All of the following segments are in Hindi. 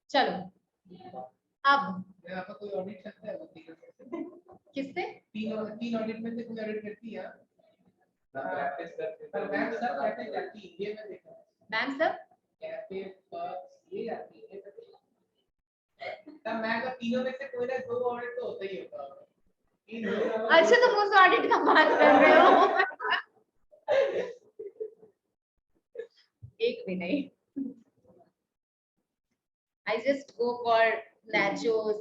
चलो अब आपका कोई ऑडिट करता है? किससे? तीन ऑडिट में से कोई ऑडिट करती है? प्रैक्टिस करते हैं। पर मैम सब कैफे जाती है, ये मैं देखा। मैम सब कैफे पब्स ये जाती है। तब मैम का तीनों में से कोई ना दो ऑडिट तो होता ही होगा। अच्छा तुम उस ऑडिट का बात कर रहे हो? एक भी नहीं। I just go for nachos,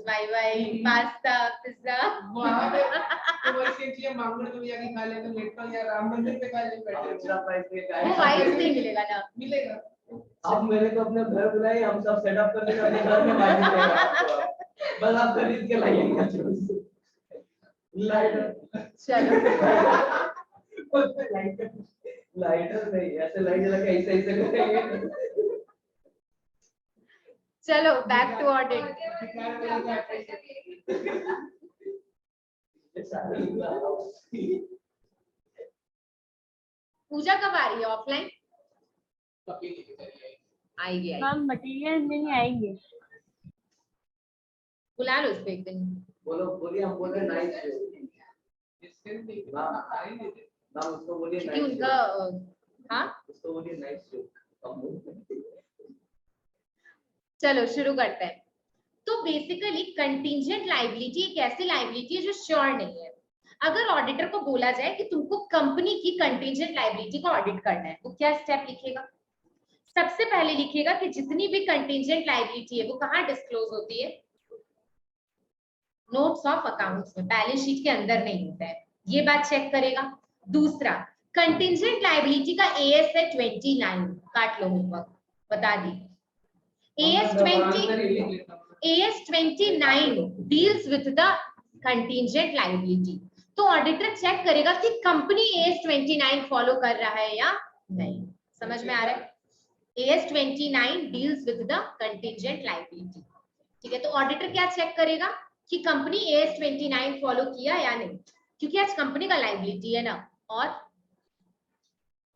pasta, pizza. वहाँ पे तो वही चीज़ मांगने तो जाके खा लेते हैं, लेट या राम मंदिर पे खा लेते हैं। अच्छा प्राइस पे वो वाइफ नहीं मिलेगा ना? मिलेगा। आप मेरे को अपने घर बुलाइए, हम सब सेटअप कर देंगे, अपने घर में बांध देंगे आपको। बस आप खरीद के लाइएगा लाइटर। चलो लाइटर नहीं, ऐसे लाइट जला के ऐसे ऐसे करेंगे। चलो बैक टू ऑडिट। पूजा कब आ रही है ऑफलाइन? आएगी मैम मटेरियल नहीं आएंगे। बुला लो उसको एक दिन। बोलो बोलिए, हम बोल रहे नाइस नाम उसको बोलिए क्योंकि नाइस उनका हाँ उसको बोलिए नाइस चलो शुरू करते हैं। तो बेसिकली कंटीजेंट लायबिलिटी एक ऐसी लायबिलिटी है जो श्योर नहीं है। अगर ऑडिटर को बोला जाए कि तुमको कंपनी की कंटीजेंट लायबिलिटी को ऑडिट करना है, तो क्या स्टेप लिखेगा? सबसे पहले लिखेगा कि जितनी भी कंटीजेंट लायबिलिटी है वो कहाँ डिस्क्लोज होती है? नोट्स ऑफ अकाउंट्स में, बैलेंस शीट के अंदर नहीं होता है। ये बात चेक करेगा। दूसरा, कंटीजेंट लायबिलिटी का एएस है 29, काट लो होमवर्क, बता दी। AS29 deals with the contingent liability। तो ऑडिटर चेक करेगा कि कंपनी AS29 फॉलो कर रहा है या नहीं। समझ में आ रहा है? AS29 deals with the contingent liability। ठीक है, तो ऑडिटर क्या चेक करेगा कि कंपनी AS29 फॉलो किया या नहीं, क्योंकि आज कंपनी का लायबिलिटी है ना। और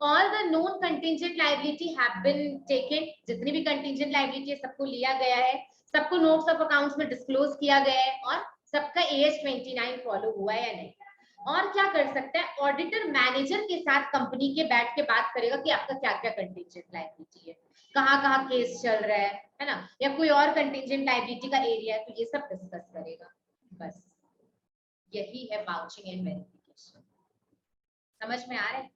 all the known contingent liability have been taken, जितनी भी contingent liability है सबको लिया गया है, सबको notes of accounts में disclose किया गया है, और सबका AS29 फॉलो हुआ है या नहीं। और क्या कर सकता है ऑडिटर? मैनेजर के साथ कंपनी के बैठ के बात करेगा कि आपका क्या क्या कंटीजेंट लायबिलिटी है, कहाँ कहाँ केस चल रहा है ना, या कोई और कंटीजेंट लायबिलिटी का एरिया है, तो ये सब डिस्कस करेगा। बस यही है वाउचिंग एंड वेरिफिकेशन। समझ में आ रहा है?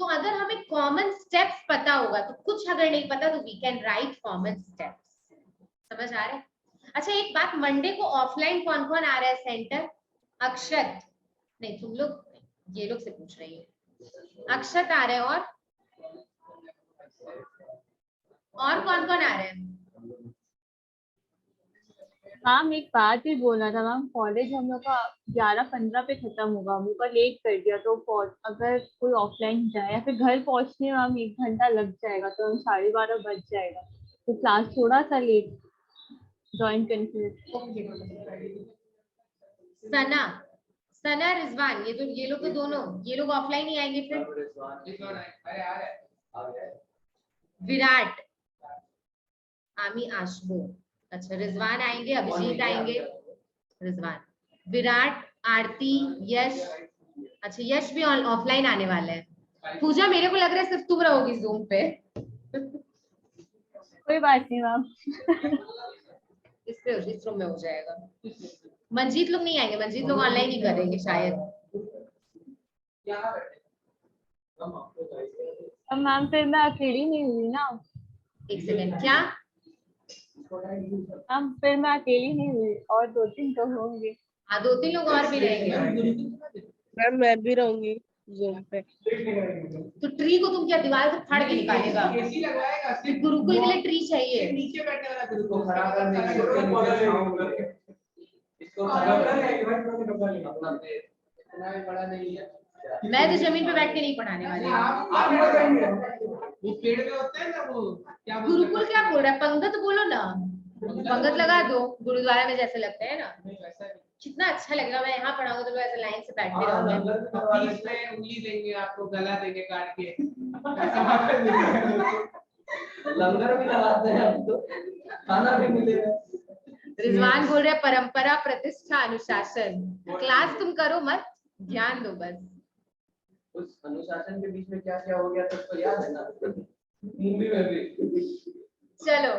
तो अगर हमें कॉमन स्टेप्स पता होगा तो, कुछ अगर नहीं पता तो we can write common steps. समझ आ रहा है? अच्छा एक बात, मंडे को ऑफलाइन कौन कौन आ रहा है सेंटर? अक्षत नहीं, तुम लोग, ये लोग से पूछ रही है। अक्षत आ रहे हैं, और कौन कौन आ रहे हैं? मैम एक बात ही बोलना था मैम, कॉलेज हम लोग का 11:15 पे खत्म होगा, हम लोग का लेट कर दिया, तो अगर कोई ऑफलाइन जाए या फिर घर पहुंचने में मैम 1 घंटा लग जाएगा, तो 12:30 बज जाएगा, तो क्लास थोड़ा सा लेट ज्वाइन करने। सना रिजवान, ये लोग तो दोनों, ये लोग ऑफलाइन ही आएंगे। फिर विराट, आमी, आशबो, अच्छा रिजवान आएंगे, अभिजीत आएंगे, रिजवान, विराट, आरती, यश। अच्छा यश भी ऑफलाइन आने वाला है। पूजा मेरे को लग रहा है सिर्फ तुम रहोगी जूम पे। कोई बात नहीं मैम। इस रूम में हो जाएगा। मंजीत लोग नहीं आएंगे, मंजीत लोग ऑनलाइन ही करेंगे शायद। अब मैम फिर मैं अकेली नहीं हुई ना। एक सेकंड, क्या मैम फिर मैं अकेली नहीं हुई, और 2-3 तो होंगे। हाँ 2-3 लोग और भी रहेंगे। मैम मैं भी रहूंगी जूम पे। तो ट्री को तुम क्या दीवार से फाड़ के निकालेगा? एसी लगवाएगा, फिर गुरुकुल के लिए ट्री चाहिए। नीचे बैठने वाला गुरुकुल इसको खड़ा कर देंगे, इसको खड़ा कर देंगे, अपना इतना भी बड़ा नहीं है। मैं तो जमीन पे बैठ के नहीं पढ़ाने वाली हूँ। वो पेड़ में होते हैं ना, वो क्या गुरुकुल क्या बोल रहा है? पंगत बोलो ना, पंगत लगा दो, गुरुद्वारा में जैसे लगता है ना, कितना अच्छा लगेगा। मैं यहाँ पढ़ाऊंगा तो लोग ऐसे लाइन से बैठते रहोगे। बीच में उंगली देंगे आपको, गला देंगे काट के। लंगर भी लगाते हैं हम तो, खाना भी मिलेगा। रिजवान बोल रहे परंपरा प्रतिष्ठा अनुशासन, क्लास तुम करो मत, ध्यान दो बस। उस अनुशासन के बीच में क्या क्या हो गया सबको याद है ना, मूवी में भी। चलो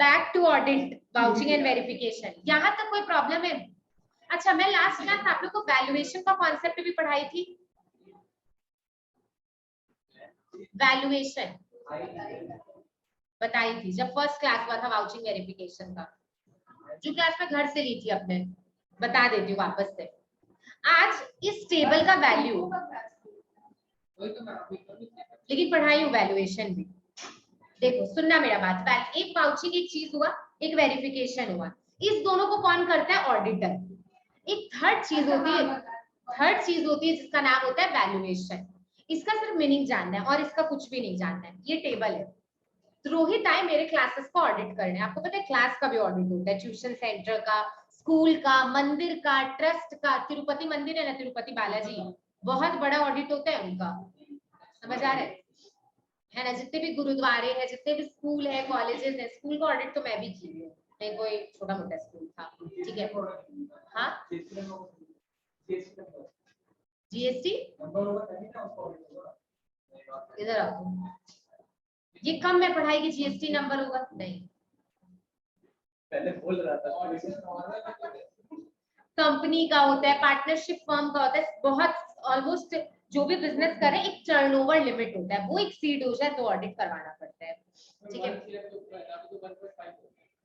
back to audit, vouching and verification, यहाँ तक कोई प्रॉब्लम है? अच्छा, मैं लास्ट क्लास आप लोग को वैल्यूएशन का कॉन्सेप्ट भी पढ़ाई थी। वैल्यूएशन बताई थी जब फर्स्ट क्लास हुआ था वाउचिंग वेरिफिकेशन का, जो क्लास में घर से ली थी अपने, बता देती हूँ वापस से। आज इस टेबल का वैल्यू, लेकिन पढ़ाई हूँ वैल्यूएशन भी। देखो सुनना मेरा बात, एक वाउचिंग एक चीज हुआ, एक वेरिफिकेशन हुआ, इस दोनों को कौन करता है? ऑडिटर। एक थर्ड चीज होती है जिसका नाम होता है वैल्यूएशन। इसका सिर्फ मीनिंग जानना है और इसका कुछ भी नहीं जानना है। ये टेबल है, तो रोहित आए मेरे क्लासेस को ऑडिट करने। आपको पता है क्लास का भी ऑडिट होता है, ट्यूशन सेंटर का, स्कूल का, मंदिर का, ट्रस्ट का। तिरुपति मंदिर है ना, तिरुपति बालाजी, बहुत बड़ा ऑडिट होता है उनका, समझ आ रहा है ना? जितने भी गुरुद्वारे हैं, जितने भी स्कूल है, कॉलेजेस है, स्कूल का ऑडिट तो मैं भी की हूँ, नहीं कोई छोटा मोटा स्कूल था, ठीक है। हाँ, जीएसटी इधर आओ, ये कम में पढ़ाई की जीएसटी नंबर होगा नहीं, पहले बोल रहा था कंपनी का होता है, पार्टनरशिप फर्म का होता है, बहुत ऑलमोस्ट जो भी बिजनेस करे एक टर्नओवर लिमिट होता है, वो एक्सीड हो जाए तो ऑडिट करवाना पड़ता है, ठीक है।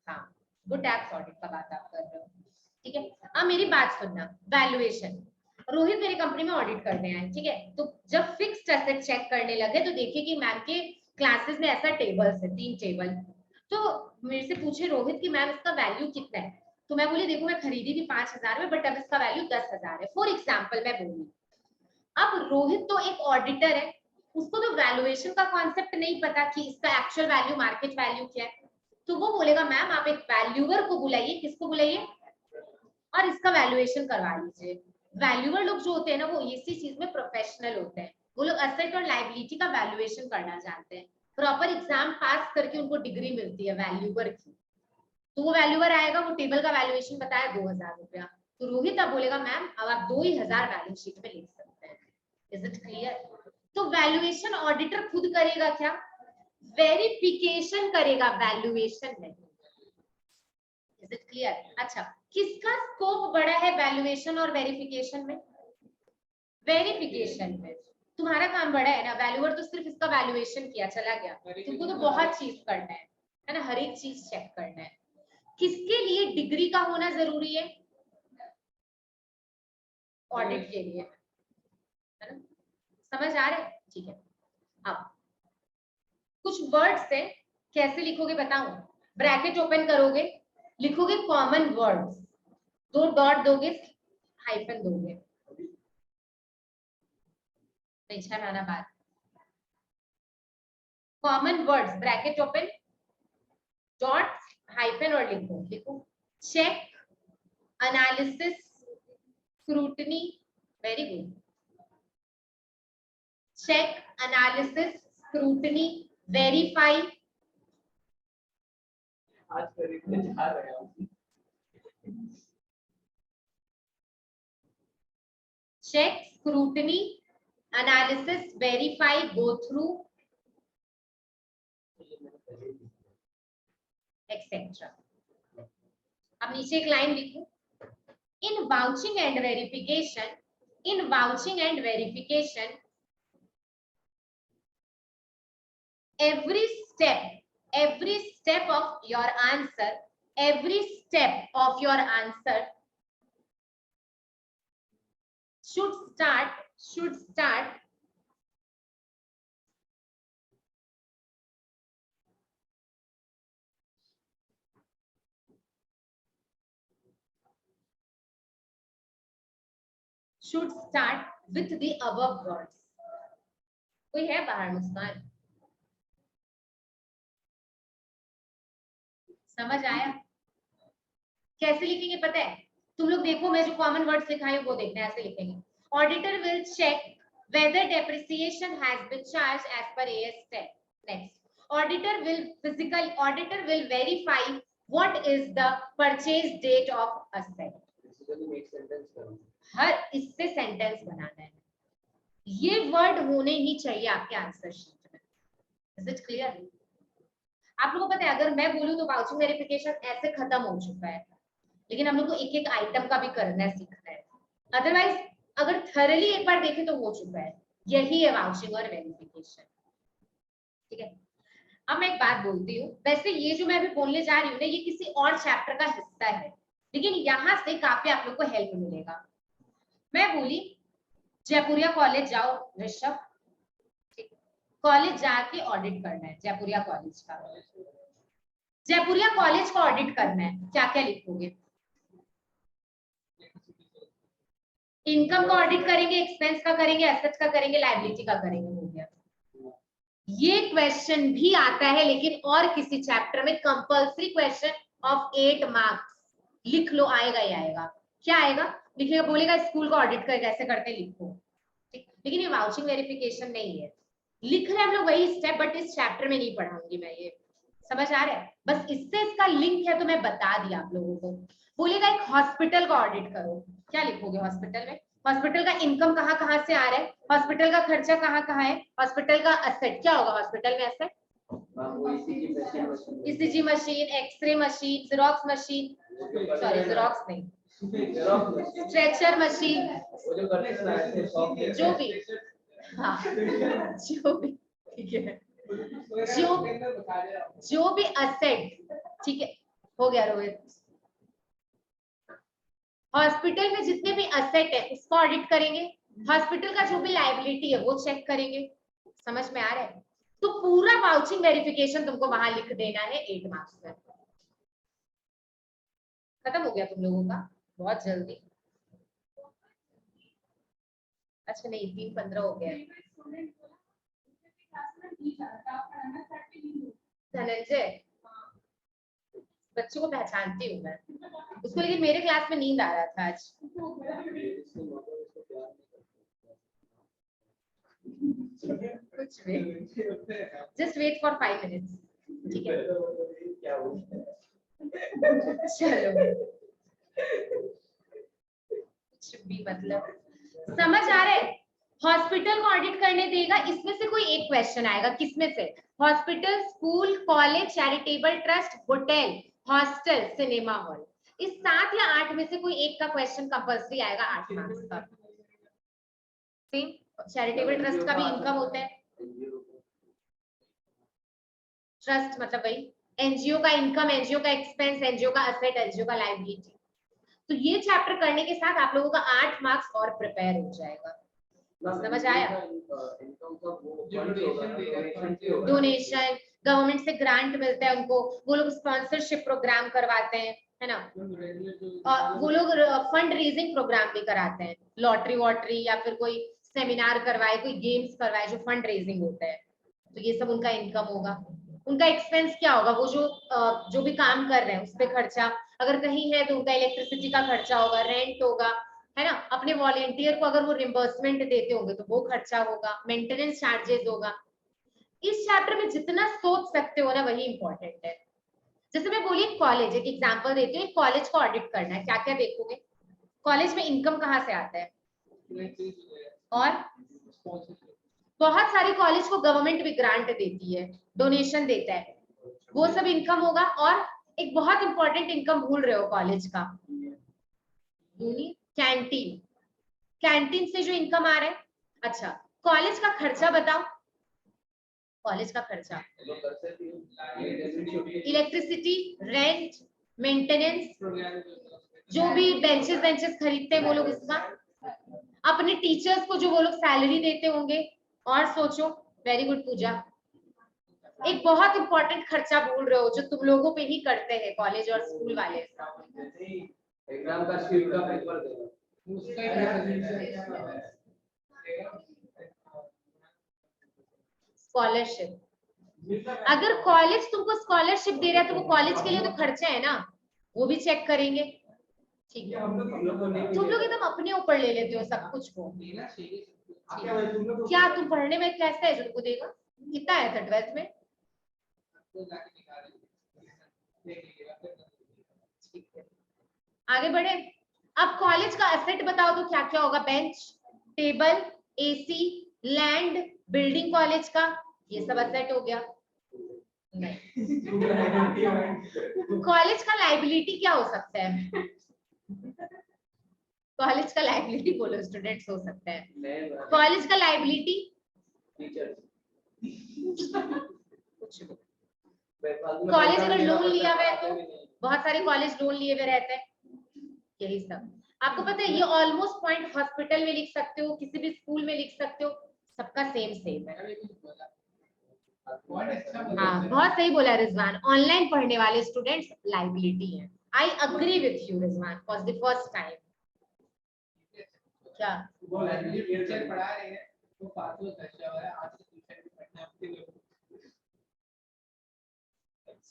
हाँ, वो टैक्स ऑडिट का बात आप कर रहे हो, ठीक है। अब मेरी बात सुनना, वैल्यूएशन, रोहित मेरी कंपनी में ऑडिट करने आए, ठीक है। तो जब फिक्स्ड एसेट चेक करने लगे तो देखे कि मैम के क्लासेस में ऐसा टेबल्स है, 3 टेबल, तो मेरे से पूछे रोहित कि मैम इसका वैल्यू कितना है? तो मैं बोली देखो मैं खरीदी थी 5,000 में, बट अब इसका वैल्यू 10,000 है, फॉर एग्जाम्पल मैं बोली। अब रोहित तो एक ऑडिटर है, उसको तो वैल्यूएशन का कॉन्सेप्ट नहीं पता कि इसका एक्चुअल वैल्यू, मार्केट वैल्यू क्या है, तो वो बोलेगा मैम आप एक वैल्यूअर को बुलाइए, किसको बुलाइए, और इसका वैल्यूएशन करवा लीजिए। वैल्यूअर लोग जो होते हैं ना, वो इसी चीज में प्रोफेशनल होते हैं, वो लोग एसेट और लायबिलिटी का वैल्यूएशन करना जानते हैं, प्रॉपर एग्जाम पास करके उनको डिग्री मिलती है वैल्यूअर की। तो वो वैल्यूअर आएगा, वो टेबल का वैल्यूएशन बताया 2,000 रुपया, तो रोहित अब बोलेगा मैम अब आप 2,000 बैलेंस शीट में लिख सकते हैं। Is it clear? तो वैल्यूएशन ऑडिटर खुद करेगा क्या? वेरिफिकेशन करेगा, वैल्यूएशन नहीं। Is it clear? अच्छा, किसका स्कोप बड़ा है वैल्यूएशन और वेरिफिकेशन में? वेरिफिकेशन में तुम्हारा काम बड़ा है ना, वैल्यूअर तो सिर्फ इसका वैल्यूएशन किया चला गया, तुमको तो बहुत चीज करना है ना, हर एक चीज चेक करना है। किसके लिए डिग्री का होना जरूरी है? ऑडिट के लिए, है ना? समझ आ रहा है? ठीक है। अब कुछ वर्ड्स है, कैसे लिखोगे बताऊं? ब्रैकेट ओपन करोगे, लिखोगे कॉमन वर्ड्स, 2 डॉट दोगे, हाइफन दोगे, पहचाना बात। Common words, bracket open, dot, hyphen और लिखो check, analysis, scrutiny, very good, check, analysis, scrutiny, verify, आज खरीदने जा रहे हैं, check, scrutiny, analysis, verify, go through, etc. अब नीचे एक लाइन लिखूं, in vouching and verification, every step of your answer should start with the above words. कोई है बाहर? मुस्कान, समझ आया? कैसे लिखेंगे पता है? तुम लोग देखो, मैं जो कॉमन वर्ड्स लिखाई वो देखना, ऐसे लिखेंगे। Auditor will check whether depreciation has been charged as per AS 10. Next, auditor will verify what is the purchase date of asset. हर इससे सेंटेंस बनाना है, ये वर्ड होने ही चाहिए आपके आंसर शीट में। Is it clear? आप लोगों को पता है अगर मैं बोलूं तो वाउचिंग वेरिफिकेशन ऐसे खत्म हो चुका है, लेकिन हम लोग को एक एक आइटम का भी करना है, सीखना है। अदरवाइज अगर थरली एक बार देखें तो हो चुका है, यही है वाउचिंग और वेरिफिकेशन। ठीक है, अब मैं एक बात बोलती हूँ, वैसे ये जो मैं अभी बोलने जा रही हूँ ना ये किसी और चैप्टर का हिस्सा है, लेकिन यहाँ से काफी आप लोग को हेल्प मिलेगा। मैं बोली जयपुरिया कॉलेज जाओ ऋषभ, कॉलेज जाके ऑडिट करना है जयपुरिया कॉलेज का। जयपुरिया कॉलेज का ऑडिट करना है, क्या क्या लिखोगे? इनकम का ऑडिट करेंगे, एक्सपेंस का करेंगे, एसेट्स का करेंगे, लायबिलिटी का करेंगे, हो गया। ये क्वेश्चन भी आता है लेकिन और किसी चैप्टर में, कंपल्सरी क्वेश्चन ऑफ 8 मार्क्स, लिख लो, आएगा ही आएगा। क्या आएगा? लिखिएगा, बोलेगा स्कूल का ऑडिट कर कैसे करते लिखो, ठीक। लेकिन ये वाउचिंग वेरिफिकेशन नहीं है, लिख रहे हैं हम लोग वही स्टेप, बट इस चैप्टर में नहीं पढ़ाऊंगी मैं, ये समझ आ रहा है? बस इससे इसका लिंक है तो मैं बता दिया आप लोगों को। बोलेगा एक हॉस्पिटल का ऑडिट करो, क्या लिखोगे हॉस्पिटल में? हॉस्पिटल का इनकम कहाँ से आ रहा है, हॉस्पिटल का खर्चा कहाँ है, हॉस्पिटल का असेट क्या होगा हॉस्पिटल में? Asset ECG machine, X-ray machine, xerox machine, sorry xerox नहीं, स्ट्रेचर मशीन, जो भी, हाँ जो भी, ठीक है, जो भी असेट, ठीक है, हो गया रोहित। हॉस्पिटल में जितने भी असेट है उसको ऑडिट करेंगे, हॉस्पिटल का जो भी लायबिलिटी है वो चेक करेंगे। समझ में आ रहा है? तो पूरा वाउचिंग वेरिफिकेशन तुमको वहां लिख देना है 8 मार्क्स में। खत्म हो गया तुम लोगों का बहुत जल्दी। अच्छा नहीं, 3:15 हो गया। धनंजय बच्चों को पहचानती हूँ मैं, उसको, लेकिन मेरे क्लास में नींद आ रहा था आज। कुछ भी, जस्ट वेट फॉर 5 मिनट्स, ठीक है? चलो, कुछ भी मतलब समझ आ रहा है? हॉस्पिटल को ऑडिट करने देगा, इसमें से कोई एक क्वेश्चन आएगा, किसमें से? Hospital, school, college, charitable trust, hotel, hostel, cinema hall, इस 7 या 8 में से कोई एक का क्वेश्चन कंपल्सरी आएगा 8 मार्क्स का। सेम चैरिटेबल ट्रस्ट का भी इनकम होता है, ट्रस्ट मतलब वही एनजीओ का इनकम, एनजीओ का एक्सपेंस, एनजीओ का असेट, एनजीओ का लायबिलिटी। तो ये चैप्टर करने के साथ आप लोगों का 8 मार्क्स और प्रिपेयर हो जाएगा। समझ आया? डोनेशन, गवर्नमेंट से ग्रांट मिलता है उनको, वो लोग स्पॉन्सरशिप प्रोग्राम करवाते हैं, है ना? और वो लोग फंड रेजिंग प्रोग्राम भी कराते हैं, लॉटरी वॉटरी या फिर कोई सेमिनार करवाए, कोई गेम्स करवाए जो फंड रेजिंग होता है, तो ये सब उनका इनकम होगा। उनका एक्सपेंस क्या होगा? वो जो भी काम कर रहे हैं उस पर खर्चा, अगर कहीं है तो उनका इलेक्ट्रिसिटी का खर्चा होगा, रेंट होगा, है ना? अपने वॉलेंटियर को अगर वो रिम्बर्समेंट देते होंगे तो वो खर्चा होगा, मेंटेनेंस चार्जेस होगा। इस चैप्टर में जितना सोच सकते हो ना वही इंपॉर्टेंट है। जैसे मैं बोली कॉलेज, एक एग्जांपल देती हूँ, कॉलेज को ऑडिट करना है, क्या क्या देखोगे? कॉलेज में इनकम कहाँ से आता है? और बहुत सारे कॉलेज को गवर्नमेंट भी ग्रांट देती है, डोनेशन देता है, वो सब इनकम होगा। और एक बहुत इंपॉर्टेंट इनकम भूल रहे हो कॉलेज का, कैंटीन, कैंटीन से जो इनकम आ रहा है। अच्छा, कॉलेज का खर्चा बताओ, कॉलेज का खर्चा, इलेक्ट्रिसिटी, रेंट, मेंटेनेंस, जो भी बेंचेस खरीदते हैं वो लोग, इसका अपने टीचर्स को जो वो लोग सैलरी देते होंगे। और सोचो, वेरी गुड पूजा, एक बहुत इंपॉर्टेंट खर्चा भूल रहे हो जो तुम लोगों पे ही करते हैं कॉलेज और स्कूल वाले, एग्जाम का शीट का पेपर देना, स्कॉलरशिप। अगर कॉलेज तुमको स्कॉलरशिप दे रहा है तो वो कॉलेज के लिए तो खर्चा है ना, वो भी चेक करेंगे। ठीक है, तुम लोग एकदम अपने ऊपर ले लेते हो सब कुछ को। क्या तुम पढ़ने में कैसा है जो तुमको देगा? कितना आया था 12th में? तो जाके निकालेंगे देख लीजिएगा फिर ठीक है, आगे बढ़े। अब कॉलेज का एसेट बताओ तो क्या क्या होगा? Bench, table, AC, land, building college का, ये सब एसेट हो गया। नहीं, कॉलेज का लाइबिलिटी क्या हो सकता है? कॉलेज का लाइबिलिटी बोलो स्टूडेंट्स, हो सकता है कॉलेज का लाइबिलिटी कुछ भी। कॉलेज अगर लोन लिया हुआ है तो बहुत सारे कॉलेज लोन लिए हुए रहते हैं, यही सब आपको पता है। ये ऑलमोस्ट पॉइंट हॉस्पिटल में लिख सकते हो, किसी भी स्कूल में लिख सकते हो, सबका सेम सेम है। अभी कुछ बोला बहुत अच्छा बोला हाँ, बहुत सही बोला रिजवान। ऑनलाइन पढ़ने वाले स्टूडेंट्स लाइबिलिटी हैं। I agree with you Rizwan for the first time. क्या वो टीचर पढ़ा रहे हैं वो फालतू खर्चा हो रहा है, आज से ट्यूशन भी पढ़ना आपके लिए।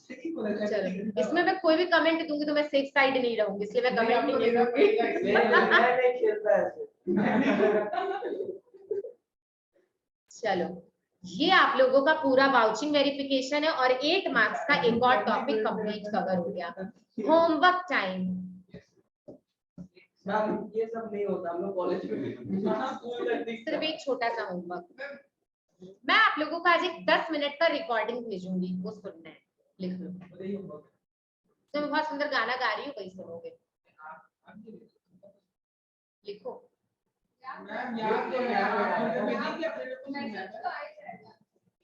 सही बोला था। चलो, इसमें मैं कोई भी कमेंट दूंगी तो मैं सेफ साइड नहीं रहूंगी, इसलिए मैं कमेंट आपको नहीं देना दूंगी। पड़ेगा मैं नहीं खेलता ऐसे। चलो, ये आप लोगों का पूरा वाउचिंग वेरिफिकेशन है और 8 मार्क्स का एक और टॉपिक कंप्लीट कवर हो गया। Homework time. मैम ये सब नहीं होता हम लोग कॉलेज में। सिर्फ एक छोटा सा होमवर्क, मैं आप लोगों को आज एक 10 मिनट का रिकॉर्डिंग भेजूंगी, वो सुनना है, लिख लो। तो मैं बहुत सुंदर गाना गा रही हूँ, वही सुनोगे, लिखो। मैम याद तो यार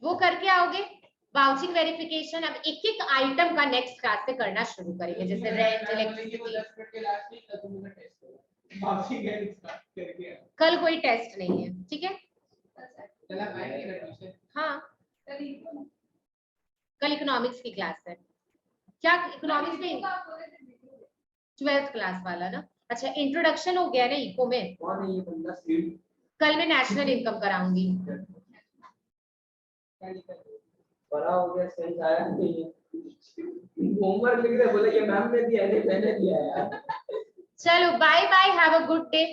वो करके आओगे। वाउचिंग वेरिफिकेशन अब एक एक आइटम का नेक्स्ट क्लास से करना शुरू करेंगे, जैसे रेंट, इलेक्ट्रिसिटी। 10 मिनट के लास्ट में तब मैं टेस्ट करूंगा बाकी क्या स्टार्ट करके कल कोई टेस्ट नहीं है, ठीक है? चला आएंगे ना ट्यूशन। हाँ, कल इकोनॉमिक्स की क्लास है। क्या इकोनॉमिक्स में? 12th क्लास वाला ना। अच्छा, इंट्रोडक्शन हो गया ना इको में। कौन है ये बंदा स्ट्रीट? कल मैं नेशनल इनकम कराऊंगी। बड़ा हो गया, सेंस आया नहीं है। होमवर्क लिख रहे, बोले कि मैम ने दिया है, मैंने दिया है। चलो, bye bye, have a good day.